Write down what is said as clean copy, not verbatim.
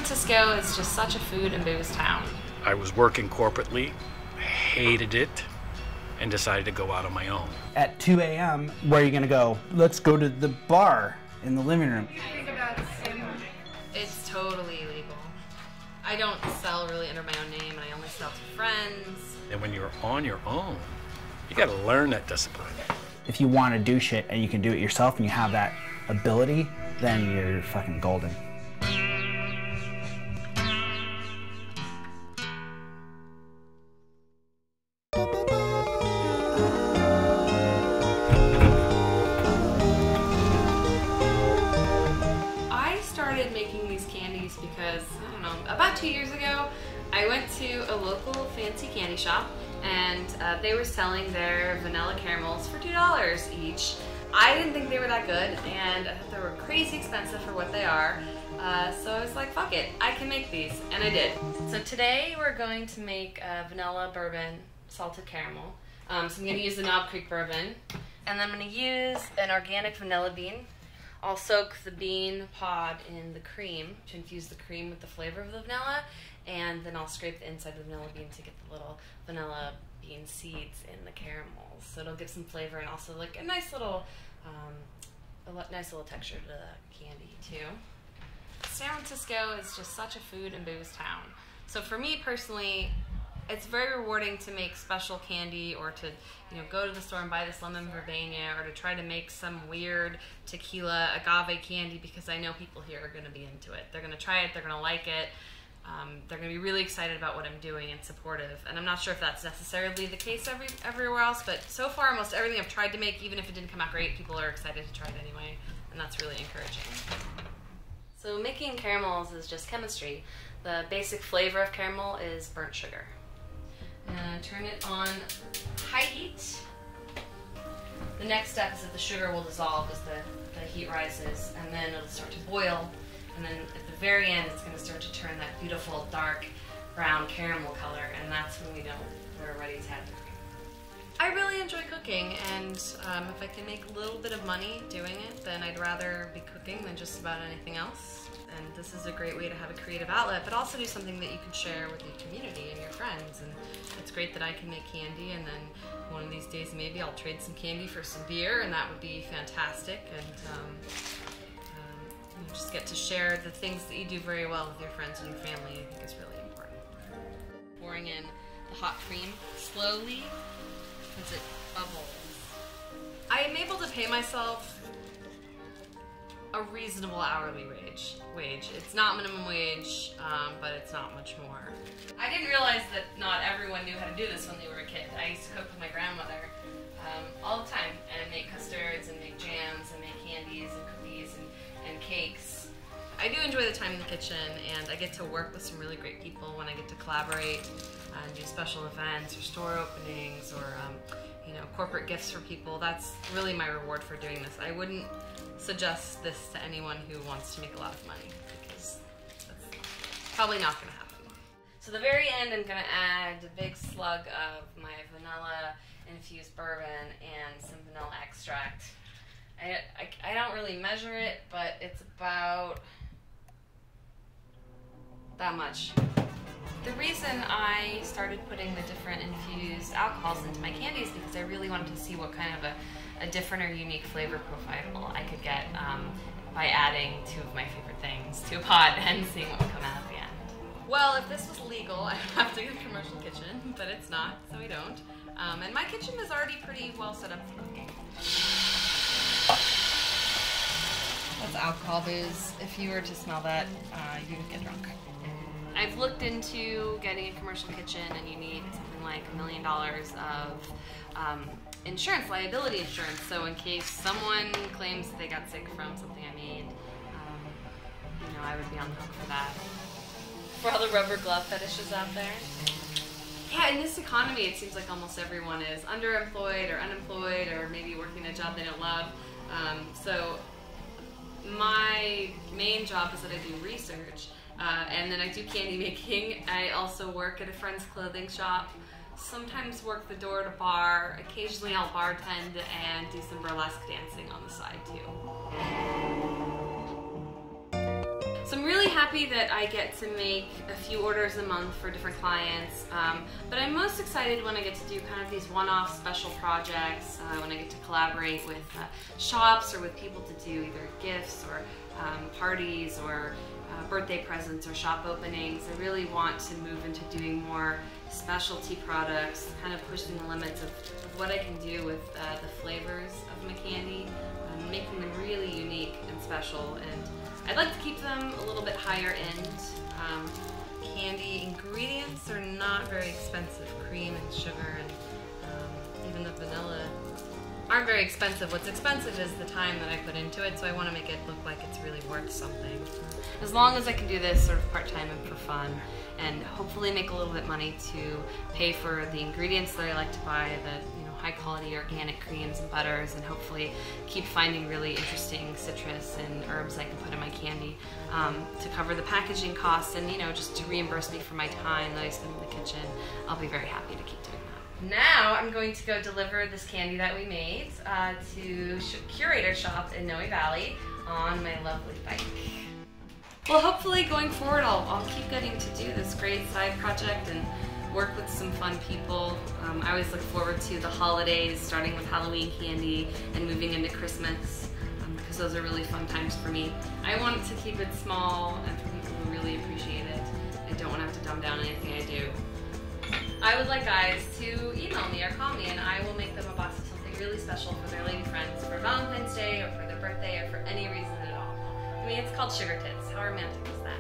Francisco is just such a food and booze town. I was working corporately, hated it, and decided to go out on my own. At 2 a.m., where are you gonna go? Let's go to the bar in the living room. It's totally illegal. I don't sell really under my own name, and I only sell to friends. And when you're on your own, you gotta learn that discipline. If you want to do shit and you can do it yourself and you have that ability, then you're fucking golden. I started making these candies because, I don't know, about 2 years ago, I went to a local fancy candy shop and they were selling their vanilla caramels for $2 each. I didn't think they were that good, and I thought they were crazy expensive for what they are. So I was like, fuck it, I can make these, and I did. So today we're going to make vanilla bourbon salted caramel. So I'm going to use the Knob Creek bourbon, and then I'm going to use an organic vanilla bean. I'll soak the bean pod in the cream to infuse the cream with the flavor of the vanilla, and then I'll scrape the inside of the vanilla bean to get the little vanilla bean seeds in the caramels. So it'll give some flavor and also like a nice little texture to the candy too. San Francisco is just such a food and booze town. So for me personally, it's very rewarding to make special candy, or to, you know, go to the store and buy this lemon verbena, or to try to make some weird tequila agave candy, because I know people here are going to be into it. They're going to try it, they're going to like it. They're going to be really excited about what I'm doing and supportive. And I'm not sure if that's necessarily the case everywhere else, but so far almost everything I've tried to make, even if it didn't come out great, people are excited to try it anyway, and that's really encouraging. So making caramels is just chemistry. The basic flavor of caramel is burnt sugar. Turn it on high heat. The next step is that the sugar will dissolve as the heat rises, and then it'll start to boil. And then at the very end, it's going to start to turn that beautiful dark brown caramel color, and that's when we're ready to add the cream. I really enjoy cooking, and if I can make a little bit of money doing it, then I'd rather be cooking than just about anything else. And this is a great way to have a creative outlet, but also do something that you can share with your community and your friends. And it's great that I can make candy, and then one of these days maybe I'll trade some candy for some beer, and that would be fantastic. And you just get to share the things that you do very well with your friends and your family. I think is really important. Pouring in the hot cream slowly as it bubbles. I am able to pay myself a reasonable hourly wage. It's not minimum wage, but it's not much more. I didn't realize that not everyone knew how to do this when they were a kid. I used to cook with my grandmother all the time, and make custards and make jams and make candies and cookies and cakes. I do enjoy the time in the kitchen, and I get to work with some really great people when I get to collaborate and do special events or store openings, or you know, corporate gifts for people. That's really my reward for doing this. I wouldn't suggest this to anyone who wants to make a lot of money, because that's probably not going to happen. So the very end, I'm going to add a big slug of my vanilla infused bourbon and some vanilla extract. I don't really measure it, but it's about that much. The reason I started putting the different infused alcohols into my candies is because I really wanted to see what kind of a different or unique flavor profile I could get by adding two of my favorite things to a pot and seeing what would come out at the end. Well, if this was legal, I'd have to get a commercial kitchen, but it's not, so we don't. And my kitchen is already pretty well set up for cooking. That's alcohol booze. If you were to smell that, you would get drunk. I've looked into getting a commercial kitchen, and you need something like $1 million of insurance, liability insurance. So in case someone claims they got sick from something I made, you know, I would be on the hook for that. For all the rubber glove fetishes out there. Yeah, in this economy, it seems like almost everyone is underemployed or unemployed, or maybe working a job they don't love. So my main job is that I do research, and then I do candy making. I also work at a friend's clothing shop, sometimes work the door at a bar, occasionally I'll bartend and do some burlesque dancing on the side too. So I'm really happy that I get to make a few orders a month for different clients, but I'm most excited when I get to do kind of these one-off special projects, when I get to collaborate with shops or with people to do either gifts or parties or birthday presents or shop openings. I really want to move into doing more specialty products, kind of pushing the limits of what I can do with the flavors of my candy, making them really unique and special. And I'd like to keep them a little bit higher end. Candy ingredients are not very expensive. Cream and sugar and even the vanilla aren't very expensive. What's expensive is the time that I put into it, so I want to make it look like it's really worth something. As long as I can do this sort of part-time and for fun, and hopefully make a little bit money to pay for the ingredients that I like to buy, the high-quality organic creams and butters, and hopefully keep finding really interesting citrus and herbs I can put in my candy to cover the packaging costs and just to reimburse me for my time that I spend in the kitchen. I'll be very happy to keep doing that. Now I'm going to go deliver this candy that we made to Curator Shop in Noe Valley on my lovely bike. Well, hopefully going forward I'll keep getting to do this great side project and work with some fun people. I always look forward to the holidays, starting with Halloween candy and moving into Christmas, because those are really fun times for me. I want to keep it small and for people who really appreciate it. I don't want to have to dumb down anything I do. I would like guys to email me or call me and I will make them a box of something really special for their lady friends for Valentine's Day or for their birthday or for any reason at all. I mean, it's called Sugar Tits. How romantic is that?